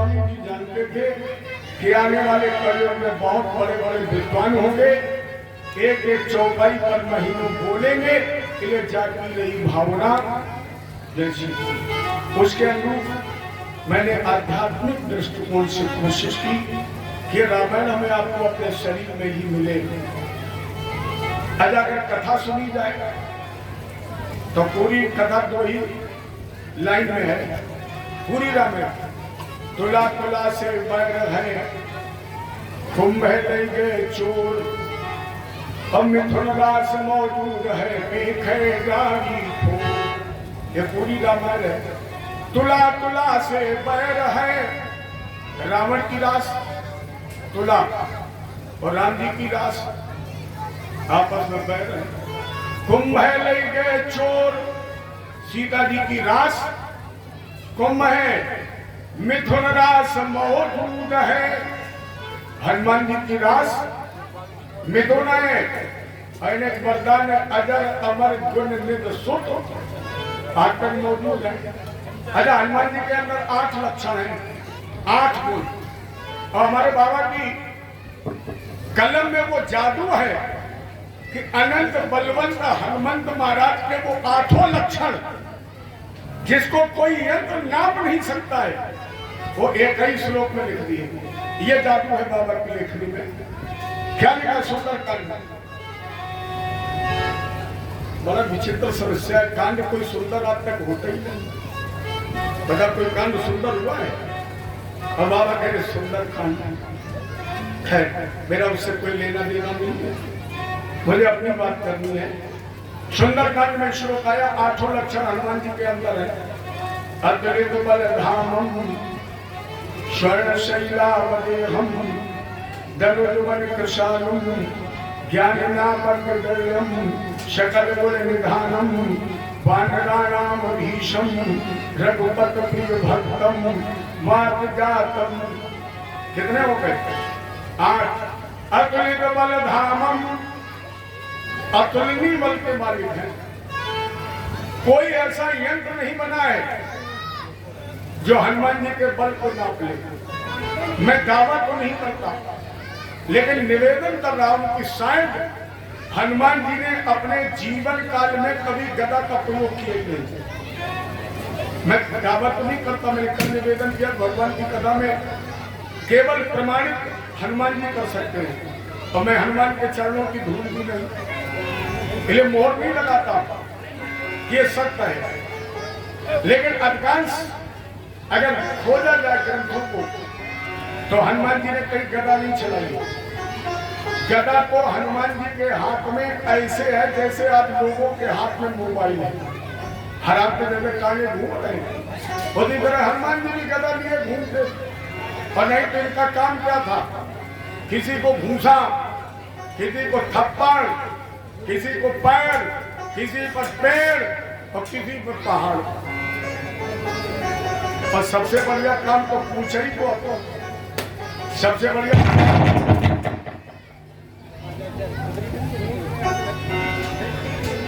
स्वामी जी जानते थे कि आने वाले कलयुग में बहुत बड़े बड़े विद्वान होंगे, एक एक चौपाई पर महीनों बोलेंगे, इसलिए जागी रही भावना जैसी। उसके अनुरूप मैंने आध्यात्मिक दृष्टिकोण से कोशिश की कि रामायण हमें आपको अपने शरीर में ही मिले। आज अगर कथा सुनी जाए तो पूरी कथा 2 ही लाइन में है, पूरी रामायण। तुला तुला से बैर है, कुंभ ले गए चोर, अब मिथुन रास मौजूद है, मेघे गाड़ी फोर। ये पूरी रामायण है। तुला तुला से बैर है, रावण की रास तुला और राम जी की रास आपस में बैर है। कुंभ ले गए चोर, सीता जी की रास कुंभ है, मिथुन रास मौजूद है। हनुमान जी की रास मिथुन है, अनेक वरदान अजर अमर गुण निध सुत आकर मौजूद है। अच्छा, हनुमान जी के अंदर 8 लक्षण हैं, 8 गुण। और हमारे बाबा की कलम में वो जादू है कि अनंत बलवंत हनुमंत महाराज के वो 8 लक्षण जिसको कोई यंत्र नाप नहीं सकता है, वो एक ही श्लोक में लिख दिए। ये जादू है बाबा की लेखनी में। क्या लिखा? सुंदर कांड। बड़ा विचित्र समस्या है, कांड कोई सुंदर आज तक होता ही नहीं। बता कोई कांड सुंदर हुआ है? और बाबा कह रहे सुंदर कांड है, मेरा उससे कोई लेना देना नहीं है, मुझे अपनी बात करनी है। सुंदर कांड में श्लोक आया, 8 लक्षण हनुमान जी के अंदर है। अतुलित बल धामम स्वर्ण शैलावदेहम दनुजवन कृशालम ज्ञाननामग्रगण्यम सकल गुण निधानम वानराणाम भीषम रघुपत प्रिय भक्तम मार्गजातम। कितने हो गए? 8। अतुलित बल धामम, अतुलनीय बल के मालिक है। कोई ऐसा यंत्र नहीं बना है जो हनुमान जी के बल को नाप ले। मैं दावा तो नहीं करता, लेकिन निवेदन कर रहा हूं कि शायद हनुमान जी ने अपने जीवन काल में कभी गदा का प्रयोग किया नहीं। मैं दावा तो नहीं करता, मैंने कल निवेदन किया भगवान की कथा में केवल प्रमाणित हनुमान जी कर सकते हैं, और मैं हनुमान के चरणों की धूल भी नहीं, इसलिए मोहर नहीं लगाता ये सत्य है। लेकिन अधिकांश अगर खोजा जाए ग्रंथों को तो हनुमान जी ने कहीं गदा नहीं चलाई। गदा तो हनुमान जी के हाथ में ऐसे है जैसे आज लोगों के हाथ में मोबाइल है, हर आपके जगह काले घूम रहे हैं, उसी तरह हनुमान जी भी गदा लिए घूमते। और नहीं तो इनका काम क्या था? किसी को भूसा, किसी को थप्पड़, किसी को पैर, किसी पर पेड़ और किसी पर पहाड़। और सबसे बढ़िया काम तो पूछे ही को आपको, सबसे बढ़िया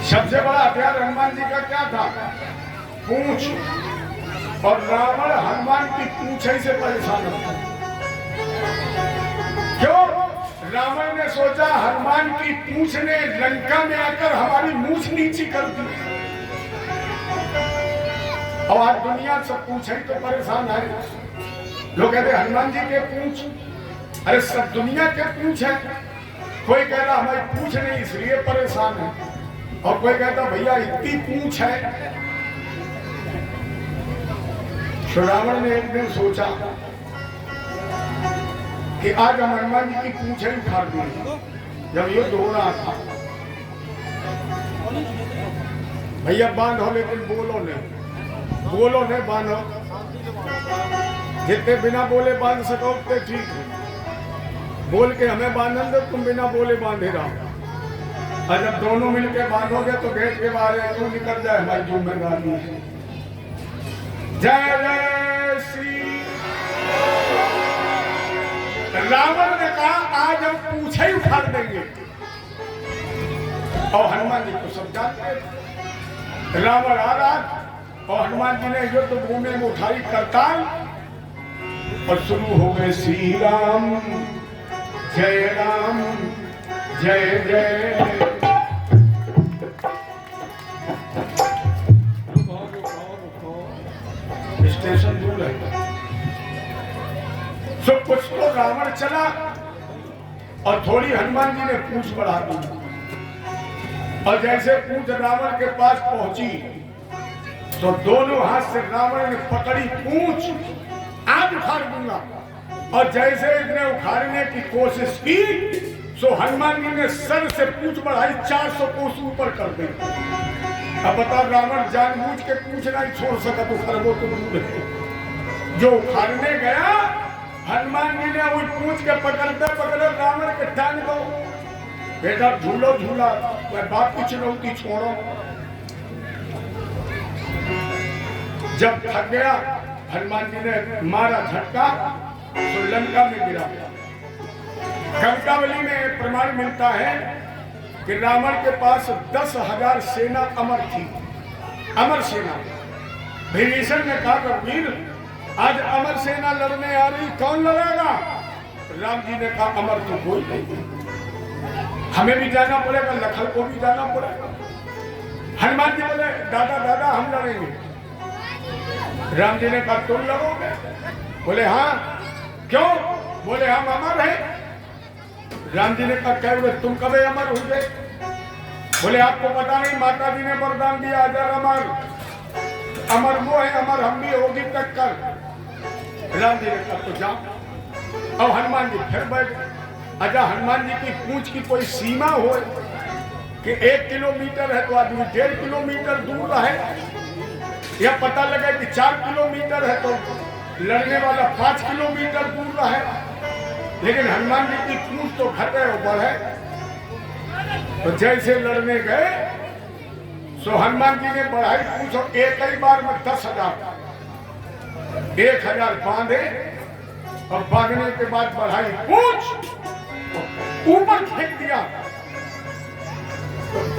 सबसे बड़ा हथियार हनुमान जी का क्या था? पूंछ। और रावण हनुमान की पूंछ से परेशान होता। क्यों? रावण ने सोचा हनुमान की पूंछ ने लंका में आकर हमारी मूछ नीची कर दी, और आज दुनिया सब पूछ ही तो परेशान है। लोग कहते हनुमान जी के पूंछ, अरे सब दुनिया के पूंछ है। कोई कह रहा हमारी पूंछ नहीं इसलिए परेशान है, और कोई कहता भैया इतनी पूंछ है। रावण ने एक दिन सोचा कि आज हम हनुमान जी की पूंछ ही उखाड़ दी। जब युद्ध हो रहा था, भैया बांधो लेकिन बोलो नहीं, बोलो नहीं बांधो, जितने बिना बोले बांध सको उतने ठीक है। बोल के हमें बांधन दो, तुम बिना बोले बांधे रहो। और जब दोनों मिलके बांधोगे तो गेट के बाहर क्यों निकल जाए, हमारी जिम्मेदारी है। जय जय श्री। रावण ने कहा आज हम पूछे ही उखाड़ देंगे, और हनुमान जी को सब जानते। रावण आ रहा और हनुमान जी ने युद्ध भूमि में उठाई करताल, और शुरू हो गए श्री राम जय जय। स्टेशन दूर है। तो कुछ तो रावण चला और थोड़ी हनुमान जी ने पूंछ बढ़ा दी, और जैसे पूंछ रावण के पास पहुंची तो दोनों हाथ से रावण ने पकड़ी पूंछ, आज उखाड़ दूंगा। और जैसे इसने उखाड़ने की कोशिश की तो हनुमान जी ने सर से पूंछ बढ़ाई, 400 कोस ऊपर कर दी। अब बता, रावण जानबूझ के पूंछ नहीं छोड़ सका तो खरबो तो दूर है। जो उखाड़ने गया, हनुमान जी ने वो पूंछ के पकड़ते पकड़े रावण के टांग दो, बेटा झूलो झूला, मैं बाप की चुनौती छोड़ो। जब थक गया, हनुमान जी ने मारा झटका तो लंका में गिरा। कंकावली में प्रमाण मिलता है कि रावण के पास 10,000 सेना अमर थी, अमर सेना। विभीषण ने कहा, रघुवीर आज अमर सेना लड़ने आ रही, कौन लड़ेगा? राम जी ने कहा, अमर तो कोई नहीं, हमें भी जाना पड़ेगा, लखन को भी जाना पड़ेगा। हनुमान जी बोले, दादा दादा हम लड़ेंगे। राम जी ने कहा, तुम लड़ोगे? बोले हाँ। क्यों? बोले हम अमर हैं। राम जी ने कहा, क्या तुम कब अमर हो गए? बोले आपको पता नहीं, माता जी ने वरदान दिया, अजर अमर, अमर वो है, अमर हम भी होगी टक्कर। राम जी ने कहा, तो जाओ। और हनुमान जी फिर बैठ। अच्छा, हनुमान जी की पूंछ की कोई सीमा हो कि 1 किलोमीटर है तो आदमी 1.5 किलोमीटर दूर रहे, या पता लगे कि 4 किलोमीटर है तो लड़ने वाला 5 किलोमीटर दूर रहे। लेकिन हनुमान जी की पूंछ तो घटे और बढ़े। तो जैसे लड़ने गए तो हनुमान जी ने बढ़ाई पूंछ, और एक ही बार में 10,000 1,000 बांधे, और बांधने के बाद बढ़ाई पूंछ, ऊपर फेंक दिया।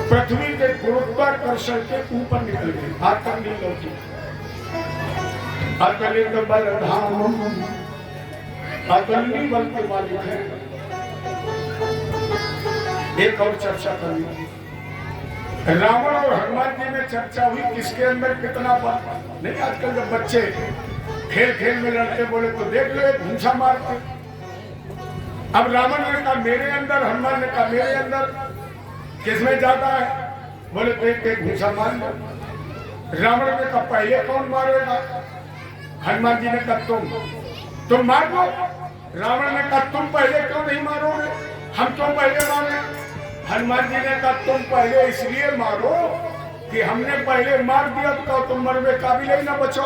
पृथ्वी के गुरुत्वाकर्षण के ऊपर निकल गई, आकर नहीं लौटी। अकलित बल धाम, अतुलनीय बल के मालिक है। एक और चर्चा करनी, रावण और हनुमान जी में चर्चा हुई किसके अंदर कितना बल। नहीं, आजकल जब बच्चे खेल खेल में लड़ते बोले तो देख लो एक घूंसा मारते। अब रावण ने कहा मेरे अंदर, हनुमान ने कहा मेरे अंदर, किसमें जाता है? बोले तो एक घूंसा मार लो। रावण ने कहा पहले कौन मारेगा? हनुमान जी ने कहा तुम मार लो। रावण ने कहा तुम पहले क्यों नहीं मारोगे? हम क्यों पहले मारे? हनुमान जी ने कहा तुम पहले इसलिए मारो कि हमने पहले मार दिया तो तुम मरने काबिल ही ना बचो,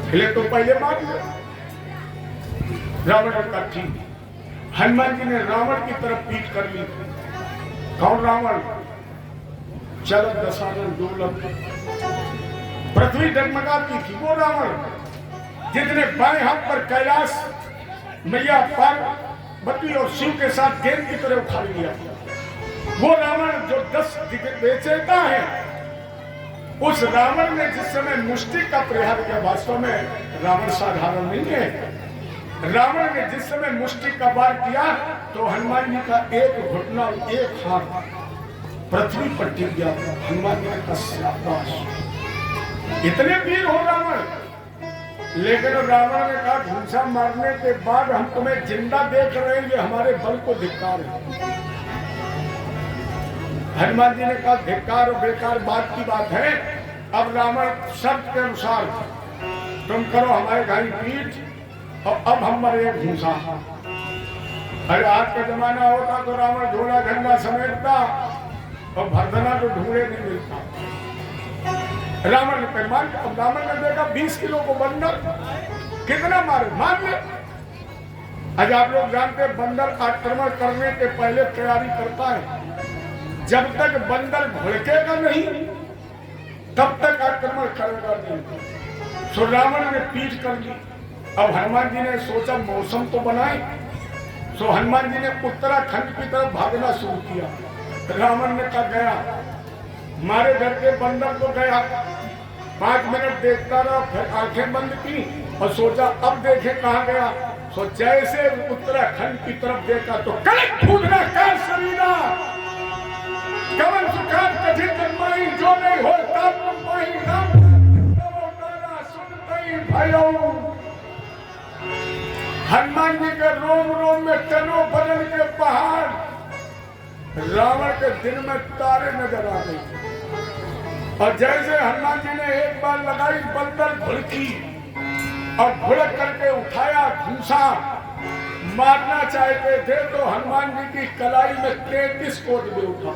इसलिए तुम पहले मार लो। रावण ने कहा ठीक। हनुमान जी ने रावण की तरफ पीठ कर ली। कौन रावण? चलत दशानन डोलत, पृथ्वी डगमगाती थी वो रावण, जितने बाएं हाथ पर कैलाश मैया पार्वती और शिव के साथ गेंद की तरह उखाड़ लिया। वो रावण जो 10 विजेता है, उस रावण ने जिस समय मुष्टि का प्रहार किया, वास्तव में रावण साधारण नहीं है। रावण ने जिस समय मुष्टि का वार किया तो हनुमान जी का एक घुटना, एक हाथ पृथ्वी पर टिक गया। हनुमान जी का शाबाश, इतने वीर हो रावण। लेकिन रावण ने कहा घूंसा मारने के बाद हम तुम्हें जिंदा देख रहे हैं, ये हमारे बल को धिक्कार है। हनुमान जी ने कहा धिक्कार और बेकार बात की बात है। अब रावण शर्त के अनुसार तुम करो हमारे घाई पीठ, और अब हम मरे घूंसा। अरे आज का जमाना होता तो रावण झोला झंडा समेटता और भरदना तो ढूंढे नहीं मिलता। रावण ने पैमान, अब रावण ने देखा 20 किलो को बंदर, कितना मारे मार ले। आज आप लोग जानते हैं बंदर आक्रमण करने के पहले तैयारी करता है। जब तक बंदर भड़केगा नहीं तब तक आक्रमण करेगा नहीं। सो रावण ने पीठ कर ली। अब हनुमान जी ने सोचा मौसम तो बनाए, सो हनुमान जी ने उत्तराखंड की तरफ भागना शुरू किया। रावण ने कहा गया, मारे घर के बंदर तो गया, 5 मिनट देखता रहा, फिर आंखें बंद की और सोचा अब देखे कहाँ गया। सो जैसे उत्तराखंड की तरफ देखा तो कलक फूटना कर शरीरा कवन सुखात कठिन जन्माई जो नहीं हो तब तुम पाई नाम सुनते भयो। हनुमान जी के रोम रोम में टनों बदल के पहाड़, रावण के दिन में तारे नजर आ गए। और जैसे हनुमान जी ने एक बार लगाई बंदर भुड़की और भुड़क करके उठाया घूसा, मारना चाहते थे तो हनुमान जी की कलाई में 33 कोट भी उठा,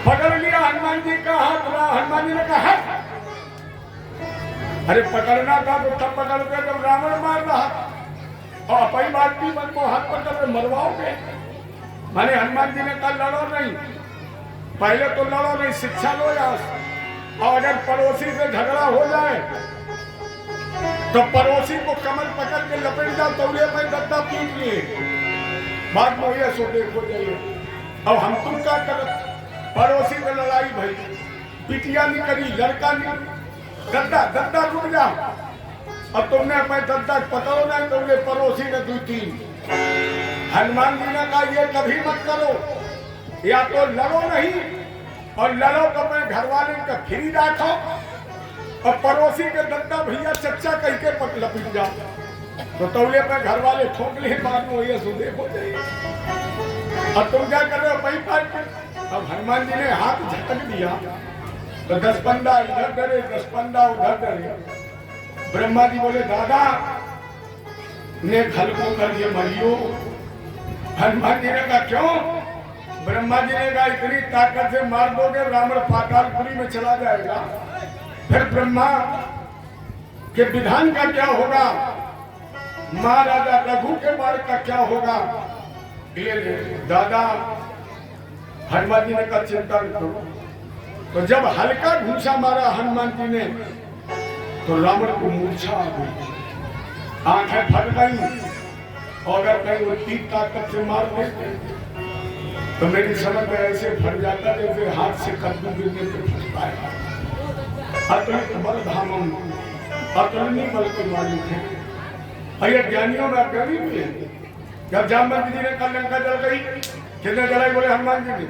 पकड़ लिया हनुमान जी का हाथ। हनुमान जी ने कहा अरे पकड़ना था तो तब पकड़ते जब रावण मार रहा, और अपनी बात की मन को हाथ पकड़ के मरवाओगे। माने हनुमान जी ने कहा लड़ो नहीं, पहले तो लड़ो नहीं, शिक्षा लो यहाँ से। और अगर पड़ोसी से झगड़ा हो जाए तो पड़ोसी को कमर पकड़ के लपेट जाओ, तौलिए में गद्दा पीट लिए, बाद में ये सो देखो जाइए। अब हम तुम क्या कर, पड़ोसी में लड़ाई भाई, पिटिया नहीं करी, लड़का नहीं, गद्दा गद्दा रुक जाओ। अब तुमने अपने दद्दा पकड़ो नहीं, तुमने पड़ोसी ने 2-3। हनुमान जी ने कहा ये कभी मत करो, या तो लड़ो नहीं, और लड़ो तो अपने घर वाले का फ्री रखो, और पड़ोसी के दद्दा भैया चच्चा कह के लपट जाओ, तो तौले पे घर वाले ठोक लिए, बाद में ये सुधे हो जाइए। और तुम क्या कर रहे हो वही पार्ट। अब हनुमान जी ने हाथ झटक दिया तो 10 पंडा इधर डरे, 10 पंडा उधर डरे। ब्रह्मा जी बोले दादा ने खलको कर ये मरियो। हनुमान जी ने कहा क्यों? ब्रह्मा जी ने कहा इतनी ताकत से मार दोगे रावण पातालपुरी में चला जाएगा, फिर ब्रह्मा के विधान का क्या होगा, महाराजा रघु के बारे का क्या होगा। दादा हनुमान जी ने कहा चिंता न करो। तो जब हल्का घूसा मारा हनुमान जी ने तो रावण को मूर्छा आ गई, आंखें फट गई, और अगर कहीं वो तीन ताकत से मार देते तो मेरी समझ में ऐसे फट जाता जैसे हाथ से कद्दू गिरने पे फटता है। अतुलित बल धामम, अतुलनीय बल के मालिक है। ये ज्ञानियों में अग्रणी भी है। जब जामवंत जी ने कल लंका जल गई, कितने जलाई बोले हनुमान जी ने।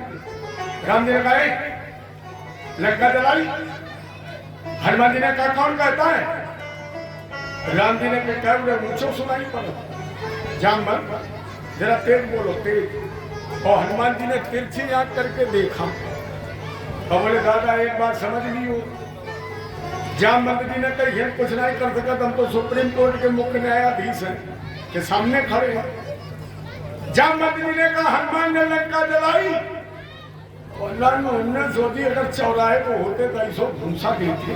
राम जी ने कहा लंका जलाई, हनुमान जी ने कहा कौन कहता है? राम जी ने कहा मुझे सुनाई पड़ा। जामवंत जरा तेज बोलो, तेज। और हनुमान जी ने तिरछी आंख करके देखा और बोले दादा एक बात समझ ली हो। जामवंत जी ने कहा कुछ नहीं कर सका, हम तो सुप्रीम कोर्ट के मुख्य न्यायाधीश हैं के सामने खड़े हैं। जामवंत जी ने कहा हनुमान ने लंका जलाई, उन्होंने सोची अगर चौराहे को होते तो ऐसो घूसा देते।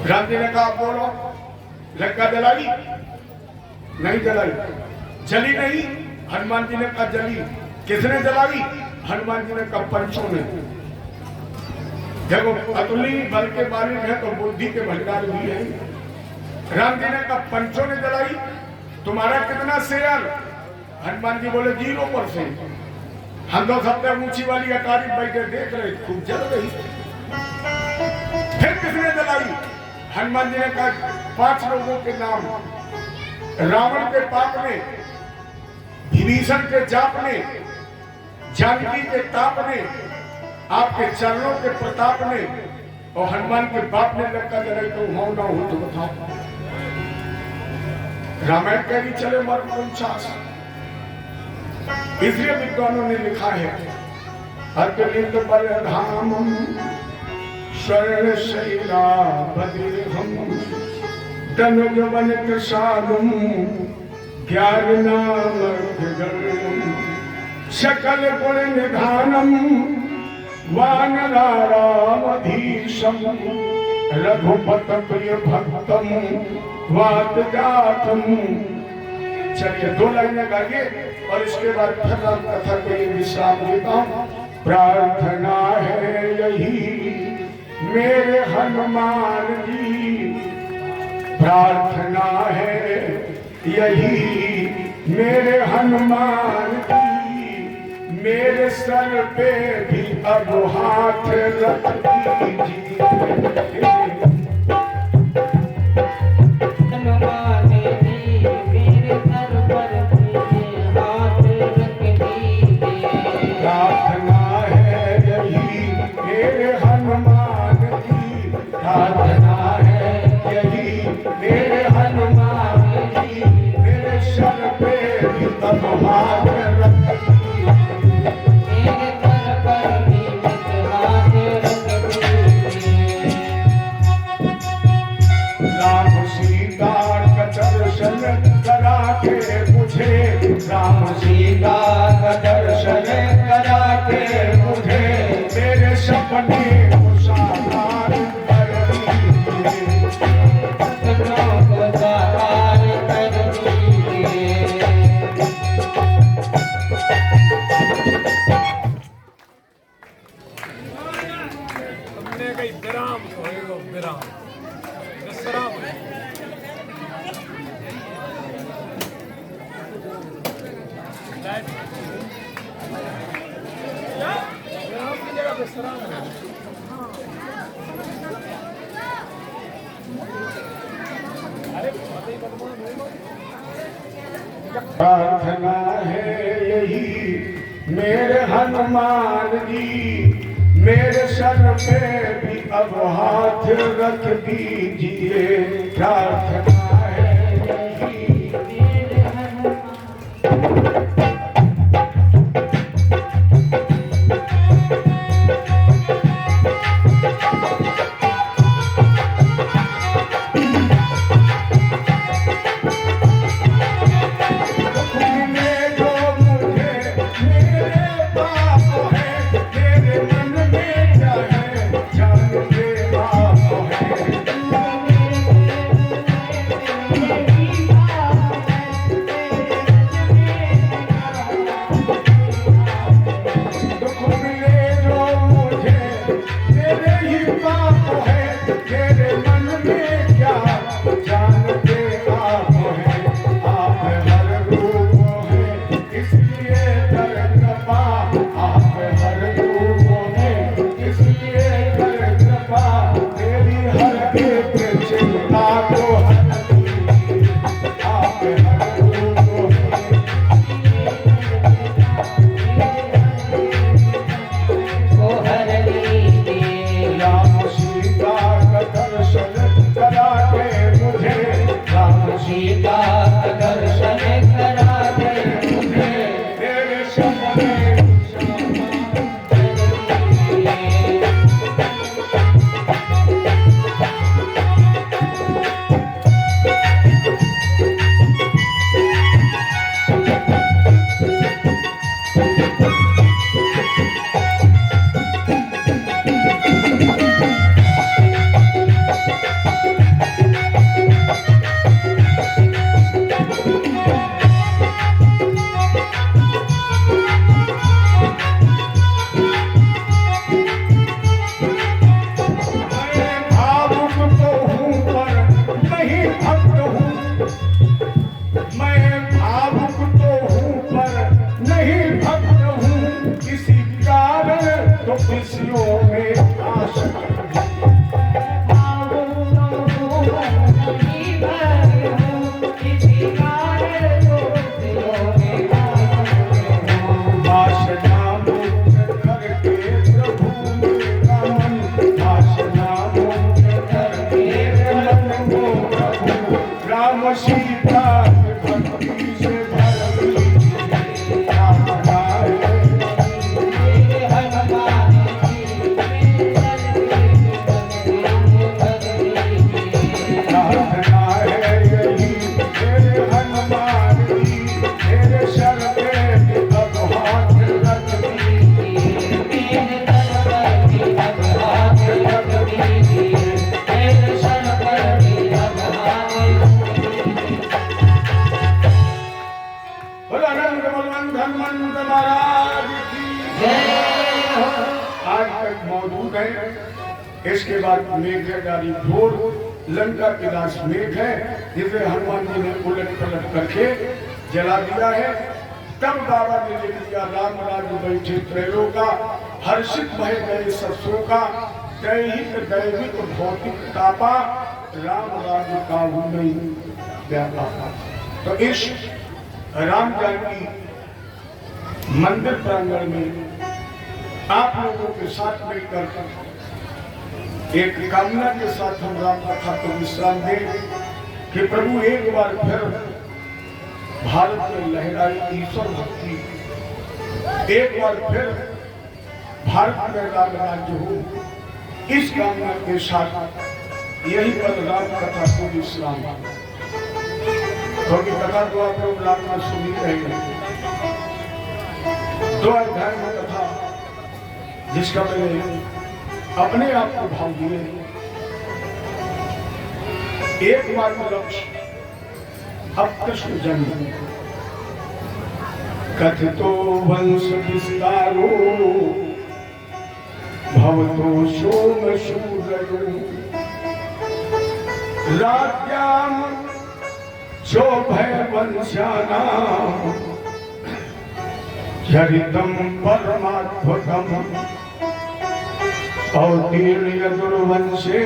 राम जी ने कहा बोलो लंका जलाई? नहीं जलाई। जली नहीं? हनुमान जी ने कहा जली। किसने जलाई? हनुमान जी ने कहा पंचों ने। जब अतुलनीय बल के मालिक है तो बुद्धि के भंडार भी है। राम जी ने कहा पंचों ने जलाई, तुम्हारा कितना शेयर? हनुमान जी बोले 0%। हम लोग सबसे ऊंची वाली अटारी बैठे देख रहे, खूब जल रही। फिर किसने जलाई? हनुमान जी ने कहा 5 लोगों के नाम, रावण के पाप ने, विभीषण के जाप ने, जानकी के ताप ने, आपके चरणों के प्रताप ने, और हनुमान के बाप ने लंका जलाई। तो हो ना हो तो बताओ। रामायण कहीं चले मर 49। इसलिए विद्वानों ने लिखा है अतुलित बल धामम स्वर्ण शैला बद्रिहम तनुज वन प्रसादम ज्ञाननामर्घगणम सकल गुण निधानम वानरारामधीशम रघुपत प्रिय भक्तम वात जातम। चलिए 2 लाइनें गाइए और इसके बाद फिर राम कथा के लिए विश्राम देता हूँ। प्रार्थना है यही मेरे हनुमान जी, प्रार्थना है यही मेरे हनुमान जी, मेरे सर पे भी अब हाथ रख दीजिए। हनुमान जी मेरे सर पर भी हाथ रख दीजिए। प्रार्थना है यही मेरे हनुमान जी, प्रार्थना है यही मेरे हनुमान जी, मेरे सर पे भी अब हाथ रख दीजिए। मेरे सर पर भी हाथ रख दीजिए। राम सीता का दर्शन करा के मुझे, राम सीता का दर्शन करा के मुझे, मेरे सपने को साकार कर दीजिए। सपनों को साकार कर दीजिए। हमने कहीं विराम होएगा विराम विश्राम है। विराम की जगह विश्राम है। अरे पति भगवान होगा। प्रार्थना है यही मेरे हनुमान जी, मेरे सर पे भी अब हाथ रख दीजिए। प्रार्थना है यही मेरे हनुमान में जो मुझे मेरे पाप है, मेरे मन में क्या है जानते आप है। दुख मिले जो मुझे मेरे ही पाप है, मेरे मन में क्या जानते आप है। आप हर रूप है इसलिए कर कृपा, आप हर रूप है इसलिए कर कृपा, मेरी हर एक चिंता को हर दीजिए। आप हर रूप है को हर लीजिए। राम सीता का दर्शन करा के मुझे, राम सीता का दर्शन करा दे मुझे। मेरे सपने मैं भावुक तो हूँ पर नहीं भक्त हूँ, मैं भावुक तो हूँ पर नहीं भक्त हूँ, किसी कारण तो खुशियों में आशक हूँ। वासना मुक्त करके प्रभु मेरा मन, वासना मुक्त करके मन को प्रभु, राम सीता के भक्ति से भर दीजिए। प्रार्थना है प्रार्थना है यही मेरे हनुमान जी, मेरे सर पे अब हाथ रख दीजिए। बोलो आनंद बलवंत हनुमंत महाराज की आज तक मौजूद है। इसके बाद मेघधारी घोर लंका के दास मेघ है, जिसे हनुमान जी ने उलट पलट करके जला दिया है। तब बाबा ने लिख दिया राम राज्य बैठे त्रैलोका, हर्षित भय गए ससुरों का, दैहिक दैविक भौतिक तापा, राम राज्य का नहीं व्यापा। तो इस राम जानकी मंदिर प्रांगण में आप लोगों के साथ मिलकर एक कामना के साथ हम राम कथा को विश्राम दें कि प्रभु एक बार फिर भारत में लहराई ईश्वर भक्ति, एक बार फिर भारत में राम राज्य हो, इस कामना के साथ यही पर राम कथा को विश्राम। क्योंकि कथा तो आप लोग राम में सुनी रहेंगे। 2 अध्याय में कथा जिसका मैंने अपने आप को भाव दिए, एक मात्र लक्ष्य अब कृष्ण जन्म, कथितो वंश विस्तारो भवतो सोम शूरो, राज्याम जो भय वंशानाम चरितम परमाद्भुतम, अवतीर्य दुर्वंशे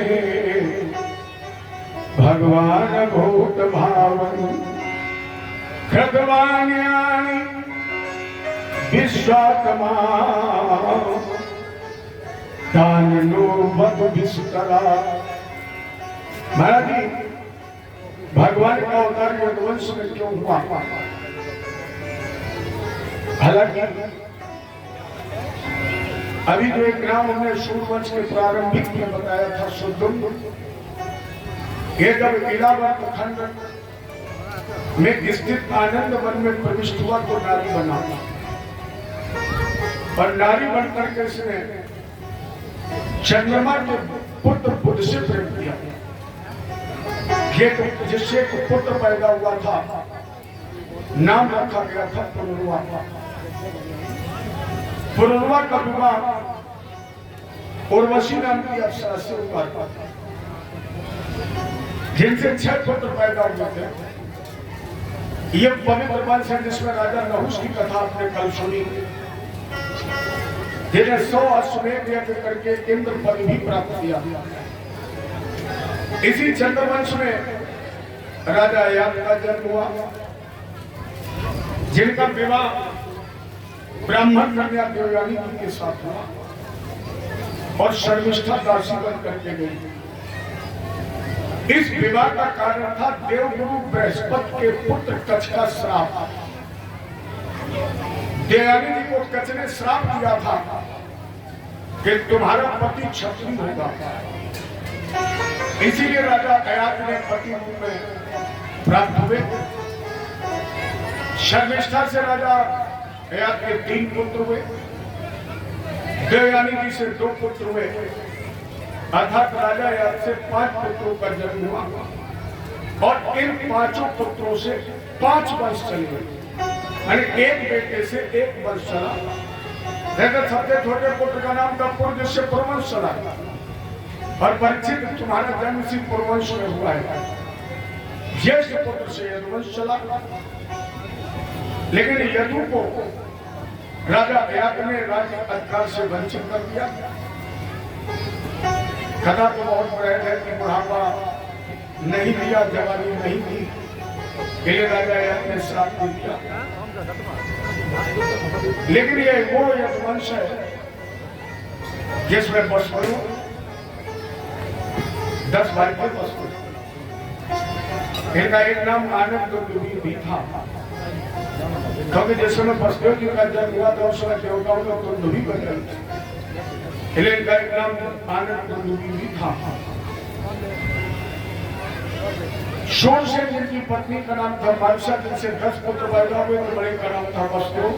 भगवान भूत भावन, कृतवान्यानि विश्वात्मा दाननो वध विस्तरा। महाराज जी, भगवान का अवतार यदुवंश में क्यों हुआ? हालांकि अभी जो एक नाम हमने सूर्यवंश के प्रारंभिक में बताया था, सुदुम, ये जब इलाहाबाद खंड में स्थित आनंद वन में प्रविष्ट हुआ तो नारी बना, और नारी बनकर के इसने चंद्रमा के पुत्र बुध से प्रेम किया, जिससे एक पुत्र पैदा हुआ था, नाम रखा गया था पुनर्वा। पुनर्वा का विवाह उर्वशी नाम की अप्सरा से हुआ था, जिनसे 6 पुत्र पैदा हुए थे। ये पवित्र वंश है जिसमें राजा नहुष की कथा आपने कल सुनी, जिन्हें 100 अश्वमेध यज्ञ करके इंद्र पद भी प्राप्त किया। इसी चंद्रवंश में राजा याद का जन्म हुआ, जिनका विवाह ब्राह्मण कन्या देवयानी जी के साथ हुआ और शर्मिष्ठा दासी बन करके गई। इस विवाह का कारण था देवगुरु बृहस्पति के पुत्र कच्छ का श्राप। देवयानी जी को कच्छ ने श्राप दिया था कि तुम्हारा पति क्षत्रिय होगा, इसीलिए राजा अयात ने पति रूप में प्राप्त हुए। शर्मिष्ठा से राजा अयात के 3 पुत्र हुए, देवयानी जी से 2 पुत्र हुए, अर्थात राजा अयात से 5 पुत्रों का जन्म हुआ, और इन 5 पुत्रों से 5 वंश चले, यानी एक बेटे से 1 वंश चला। जैसे सबसे छोटे पुत्र का नाम था पुर, जिससे पुरवंश चला, और परीक्षित तुम्हारा जन्म इसी पुरवंश में हुआ है। ज्येष्ठ पुत्र से यदुवंश चला, लेकिन यदु को राजा अयात ने राज्य अधिकार से वंचित कर दिया। कथा तो बहुत प्रहद है कि बुढ़ापा नहीं दिया, जवानी नहीं दी, इसलिए राजा अयात ने श्राप दे दिया। लेकिन ये वो यदुवंश है जिसमें बसवरु 10 भाई थे। बसवरु, इनका एक नाम आनंद भी था, क्योंकि जिस समय बसदेव जी का जन्म हुआ था उस समय देवताओं का कुंड भी बन गई, इसलिए इनका एक नाम आनंद भी था। शोर से जिनकी पत्नी का नाम था मानसा, जिनसे 10 पुत्र पैदा हुए, तो बड़े का नाम था बसदेव।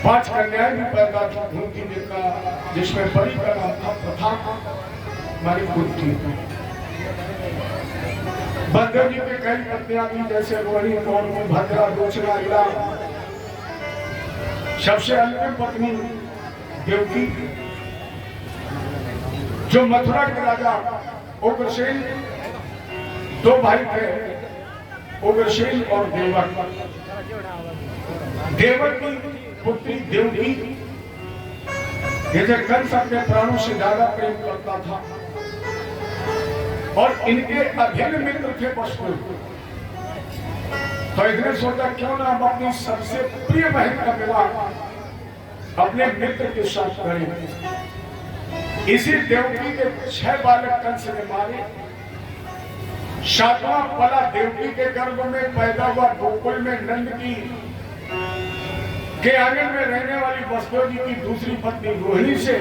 5 कन्याएं भी पैदा हुई थी, जिसमें बड़ी का नाम था प्रथा, हमारी कुंती। बलदेव जी के कई पत्नियां थी, जैसे रोहिणी, मौनी, भद्रा, दोचना, इला। सबसे अंतिम पत्नी देवकी, जो मथुरा के राजा उग्रसेन, 2 भाई थे, उग्रसेन और देवक। देवकी पुत्री देवकी, जैसे कंस अपने प्राणों से ज्यादा प्रेम करता था और इनके अभिन्न मित्र थे वसु, तो इसने सोचा क्यों ना हम अपनी सबसे प्रिय बहन का विवाह अपने मित्र के साथ करें। इसी देवकी के 6 बालक कंस ने मारे। 7वां पला देवकी के गर्भ में पैदा हुआ गोकुल में नंद की के आंगन में रहने वाली वसुदेव जी की दूसरी पत्नी रोहिणी से,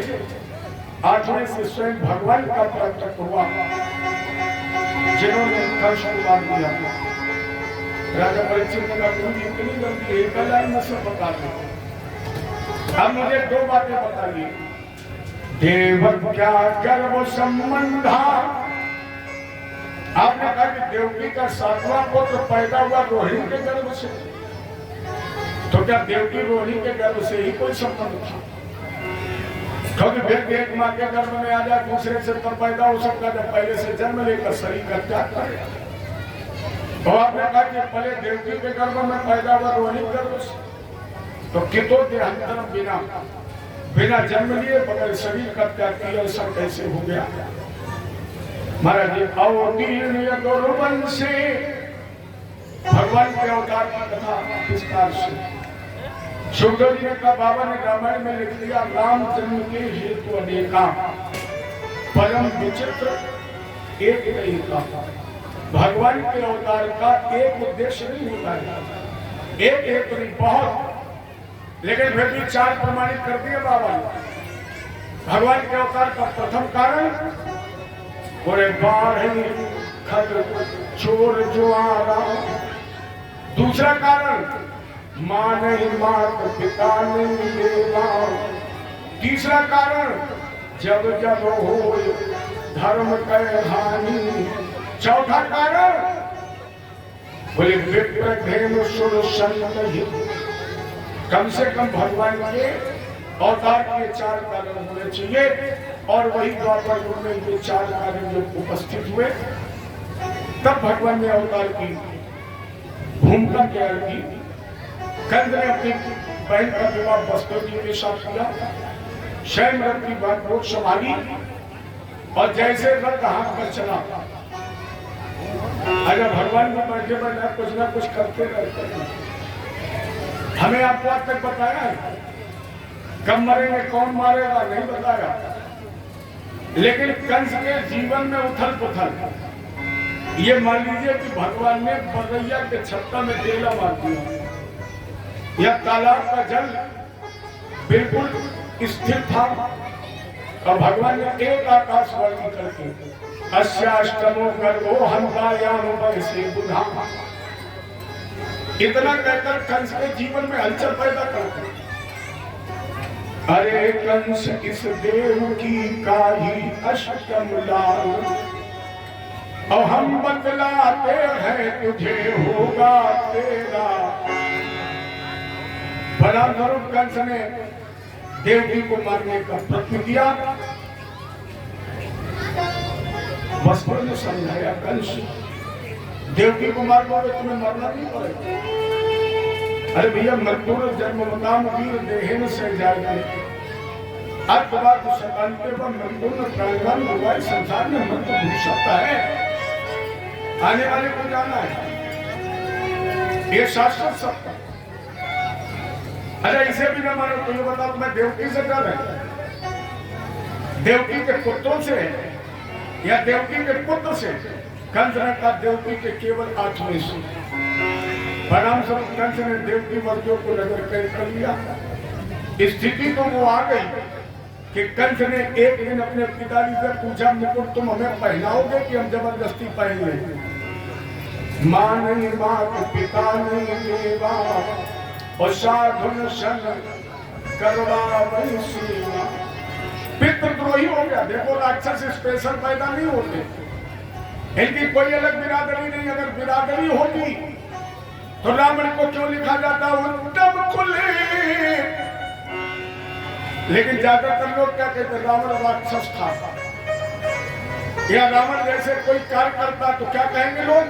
8वें से स्वयं भगवान का प्रकट हुआ, जिन्होंने कंस को मार दिया। राजा परीक्षित ने कहा तुम इतनी गलती एक लाइन में सब बता दो। अब मुझे 2 बातें बताइए। देवक्या गर्भ संबंधा, आपने कहा कि देवकी का 7वां पुत्र पैदा हुआ रोहिणी के गर्भ से, तो क्या देवकी रोहिणी के गर्भ से ही कोई संबंध था? क्योंकि व्यक्ति एक मां के गर्भ में आ जाए दूसरे से तब पैदा हो सकता है जब पहले से जन्म लेकर शरीर का त्याग करे। तो आपने कहा कि पहले देवकी के गर्भ में पैदा हुआ रोहिणी गर्भ से, तो कितो देहांतर बिना जन्म लिए बगैर शरीर का त्याग किया, ऐसा कैसे हो गया? महाराज जी अवतीर्ण गौरवन से भगवान के अवतार की कथा विस्तार से सुखदेव जी ने कहा, बाबा ने रामायण में लिख दिया, राम जन्म के हेतु अनेका परम विचित्र एक नहीं का। भगवान के अवतार का एक उद्देश्य नहीं होता है, एक हेतु नहीं, बहुत, लेकिन फिर भी 4 प्रमाणित कर दिए बाबा ने। भगवान के अवतार का प्रथम कारण, बोले बाढ़ खत चोर जुआरा। दूसरा कारण, मां नहीं मात पिता नहीं देवा। तीसरा कारण, जब जब हो धर्म कह हानि। चौथा कारण, बोले विप्र घेन सुर संत हित। कम से कम भगवान के अवतार के 4 कारण होने चाहिए, और वही द्वापर युग में ये 4 कारण जब उपस्थित हुए तब भगवान ने अवतार की भूमिका क्या की। कंस ने अपनी बहन का विवाह वसुदेव जी के साथ किया, स्वयं रथ की बात रोक संभाली, और जैसे रथ हाथ पर चला, अगर भगवान को बैठे बैठे कुछ ना कुछ करते रहते हैं। हमें आपको आज तक बताया है, कब मरेंगे कौन मारेगा नहीं बताया, लेकिन कंस के जीवन में उथल पुथल। ये मान लीजिए कि भगवान ने बरैया के छत्ता में डेला मार दिया, यह तालाब का जल बिल्कुल स्थिर था, और भगवान ने एक आकाशवाणी करके अस्याष्टमो गर्भो हंतायाम से बुधा, इतना कहकर कंस के जीवन में हलचल पैदा करते। अरे कंस इस देव की काही अष्टम लाल, और हम बतलाते हैं तुझे होगा तेरा। बड़ा स्वरूप कंस ने देवकी को मारने का प्रयत्न किया। वसुदेव ने समझाया, कंस देवकी को मार पाओगे तुम्हें मरना नहीं पड़ेगा। अरे भैया मृत्यु जन्म मकाम वीर देहन से जाए, अर्थवाद सकांते पर मृत्यु में प्राणवान भगवान संसार में मृत्यु भूल सकता है, आने वाले को जाना है, ये शाश्वत सत्य। अच्छा इसे भी न मानो तो ये बता, मैं देवकी से डर है, देवकी के पुत्रों से या देवकी के पुत्र से? कंस ने कहा देवकी के केवल 8वें से। परिणाम स्वरूप कंस ने देवकी वर्जों को नजर कैद कर लिया। स्थिति तो वो आ गई कि कंस ने एक दिन अपने पिताजी से पूछा, मुकुट तुम हमें पहनाओगे कि हम जबरदस्ती पहन लेंगे? मां नहीं मात पिता नहीं देवा, और साधुन सन करवा वही सेवा। पितृद्रोही हो गया। देखो राक्षस स्पेशल पैदा नहीं होते, इनकी कोई अलग बिरादरी नहीं। अगर बिरादरी होती तो रावण को क्यों लिखा जाता उत्तम कुले? लेकिन ज्यादातर लोग क्या कहते, रावण राक्षस था, या रावण जैसे कोई कार्य करता तो क्या कहेंगे लोग,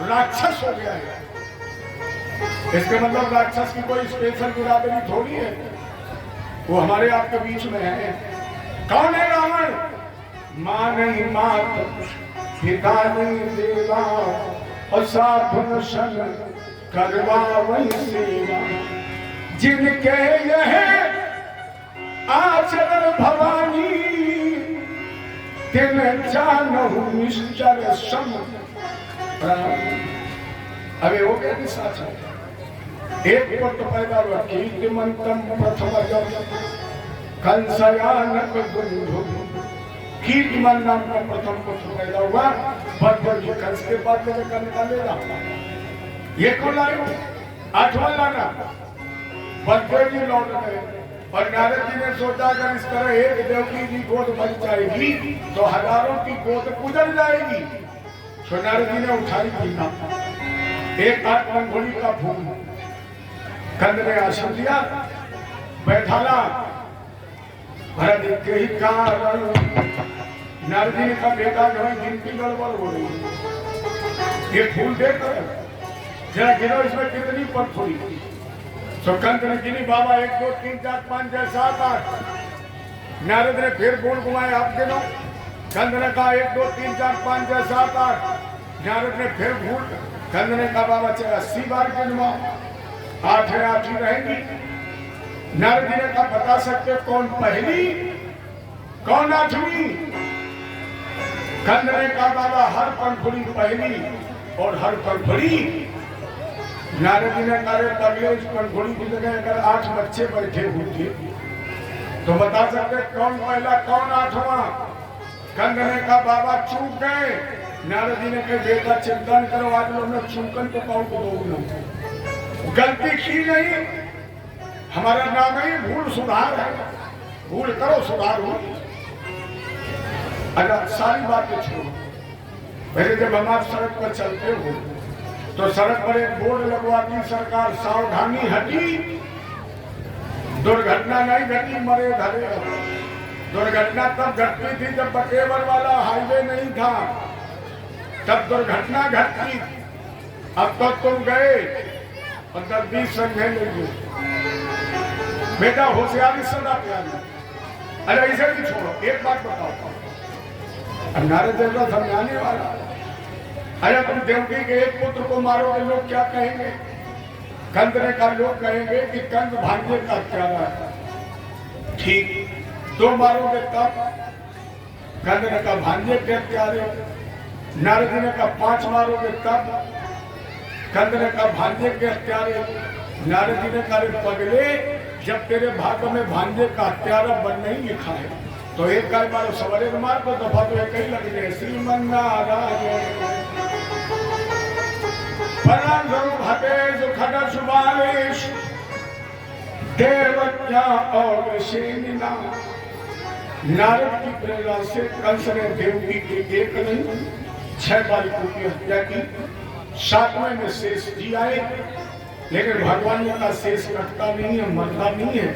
राक्षस हो गया है। इसके मतलब राक्षस की कोई स्पेशल बिरादरी थोड़ी है, वो हमारे आपके बीच में है। कौन है रावण? मां नहीं मात, पिता नहीं देवा, और साधु सन करवा वही सेवा। जिनके यह आचरण भवानी, तिन जानहु निश्चर सम प्राणी। अबे हो गया कि साथ एक पुत्र पैदा हुआ, कीर्तिमंतम प्रथम कंसयानक दुंधु। कीर्तिमान नाम का प्रथम पुत्र पैदा हुआ, बदबर जी कंस के बाद में निकालेगा। ये कौन लाए? आठवां लाना। बदबर जी लौट गए और नारद जी ने सोचा अगर इस तरह एक देवकी की गोद बन जाएगी तो हजारों की गोद गुजर जाएगी। तो नारद जी ने उठाई पीना, एक आठ मंगोली का फूल कंद ने आसन दिया, बैठाला। भरत के ही कारण नारद जी का बेटा जो है गिनती गड़बड़ हो रही है, ये फूल देकर जरा गिनो इसमें कितनी पत्थरी। तो कंद ने गिनी, बाबा 1 2 3 4 5 6 7 8। नारद ने फिर गोल घुमाए, आप गिनो। कंद ने कहा 1 2 3 4 5 6 7 8। नारद ने फिर भूल, कंद ने कहा बाबा चल 80 बार गिनवाओ, 8 है 8 ही रहेंगी। नारद जी ने कहा बता सकते कौन पहली कौन आठवीं? कंद ने कहा बाबा हर पंखुड़ी पहली और हर पंखुड़ी। नारद जी ने कहा पगले इस पंखुड़ी की जगह अगर 8 बच्चे बैठे होते तो बता सकते कौन पहला कौन आठवां? कंद ने कहा बाबा चूक गए। नारद जी ने कहा बेटा चिंता न करो, आज लोग ने चूकन तो काउंट दो, गलती की नहीं, हमारा नाम है भूल सुधार है, भूल करो सुधार हो। अगर सारी बातें छोड़ो, पहले जब हम आप सड़क पर चलते हो तो सड़क पर एक बोर्ड लगवाती सरकार, सावधानी हटी, दुर्घटना नहीं घटी, मरे धरे। दुर्घटना तब घटती थी जब बटेवर वाला हाईवे नहीं था, तब दुर्घटना घटती। अब तो तुम गए और 10-20 संघे ले बेटा होशियारी सदा प्यारी। अरे इसे भी छोड़ो, एक बात बताओ, नारद देव का समझाने वाला, अरे तुम देवकी के एक पुत्र को मारोगे लोग क्या कहेंगे? कंद ने कहा लोग कहेंगे कि कंद भाग्य का प्यारा है। ठीक, 2 मारोगे तब? कंद ने कहा भाग्य के प्यारे। नारद जी ने कहा 5 मारोगे तब? कंद ने कहा भाग्य के प्यारे। नारद जी ने कहा पगले, जब तेरे भाग्य में भांजे का हत्यारा बन नहीं लिखा है तो एक गाय मारो, सवारे मार को दफा तो एक ही लगने। श्रीमन नारायण सुबालेश देवज्ञा और सेना। नारद की प्रेरणा से कंस ने देवकी की एक नहीं 6 बालिकों की हत्या की। 7वें में शेष जी आए, लेकिन भगवान ने कहा शेष कटता नहीं है, मरता नहीं है।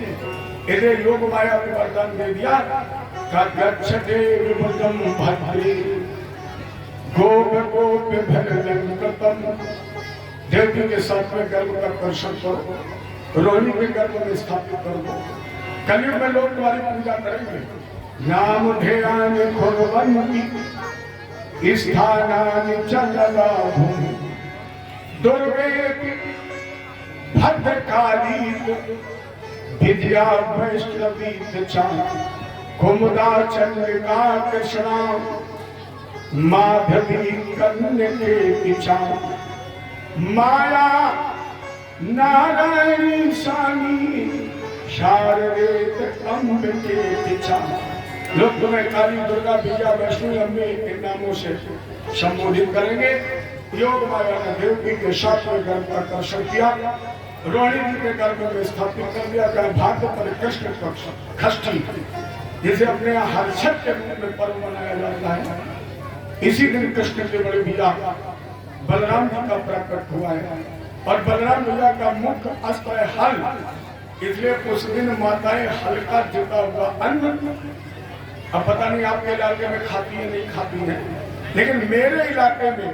इसे योग माया को वरदान दे दिया, गच्छते विभुजम भद्रे गोप गोप भगवंतम। देवकी के साथ में गर्भ का कर्षण करो, रोहिणी के गर्भ में स्थापित कर दो। कलयुग में लोग तुम्हारी पूजा करेंगे। नाम ध्यान खुरवंती स्थानानि चलला भूमि दुर्गे भद्रकाली विद्या वैष्णवी कुमुदा चंद्रिका कृष्णा माधवी कन्या के पिछा माया नारायणी सानी शारदेत अम्ब के पिछा। लोग तुम्हें काली दुर्गा विद्या वैष्णवी अम्बे के नामों से संबोधित करेंगे। योग माया ने देवकी के 7वें गर्भ का कर्षण किया, रोहिणी जी के गर्भ में स्थापित कर दिया। भाग्य पर कृष्ण पक्ष खष्टी, जिसे अपने यहाँ हर्षद के रूप में पर्व मनाया जाता है। इसी दिन कृष्ण के बड़े भैया बलराम जी का प्रकट हुआ है और बलराम भैया का मुख्य अस्त्र है हल, इसलिए उस दिन माताएं हल्का जुटा हुआ अन्न, अब पता नहीं आपके इलाके में खाती है नहीं खाती है, लेकिन मेरे इलाके में